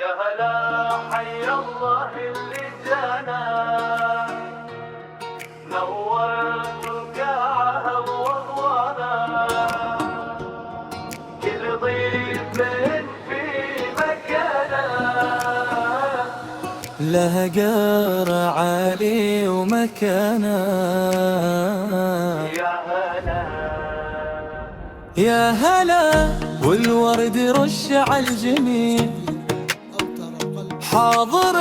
يا هلا حي الله اللي جانا، نورت القاعة وأضوانا، كل ضيف في مكانه لها قار عالي ومكانه. يا هلا يا هلا والورد رش عالجميع، حاضر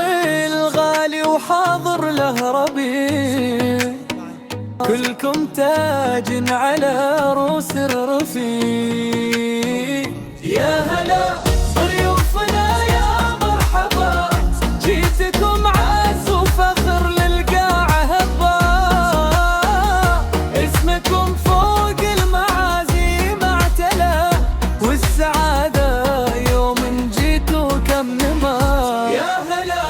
الغالي وحاضر له ربيع، كلكم تاج على روس الرفيع. يا هلا ضيوفنا يا مرحبا، جيتكم عز وفخر للقاعة هبا، اسمكم فوق المعازيم اعتلى، والسعادة يوم جيتوا كم نما. يا هلا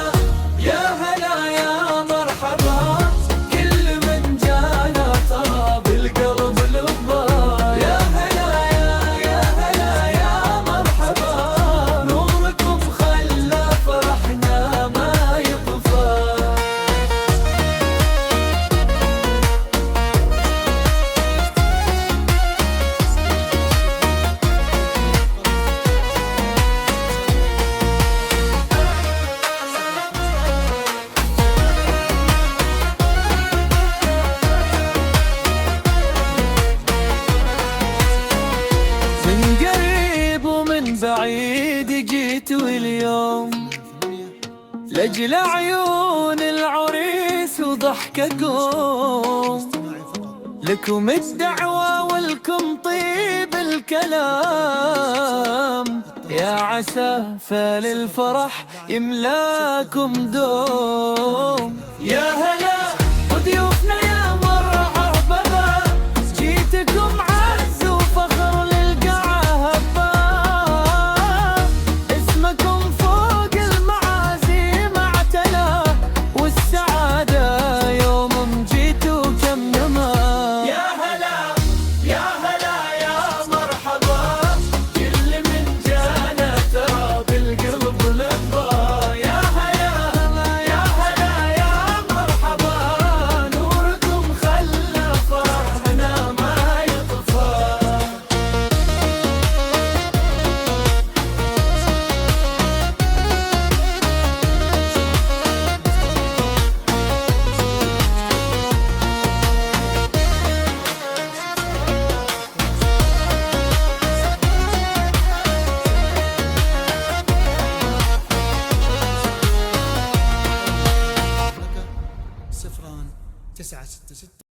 يا هلا يا مرحبا، كل من جانا ترى بالقلب لبا. يا هلا يا هلا يا مرحبا، نوركم خلى فرحنا ما يطفى. من قريب ومن بعيد جيتوا اليوم، لأجل عيون العريس وضحككم، لكم الدعوة ولكم طيب الكلام، يا عسى فال الفرح يملاكم دوم. يا هلا وضيوفنا يا مرحبا، جيتكم عز وفخر للقاعة هبا، اسمكم فوق المعازيم اعتلى، والسعادة يوم جيتوا كم نما. يا هلا يا هلا يا مرحبا، كل من جانا ترى بالقلب لبا. يا هلا يا هلا يا مرحبا، نوركم خلى فرحنا ما يطفى. صفران 966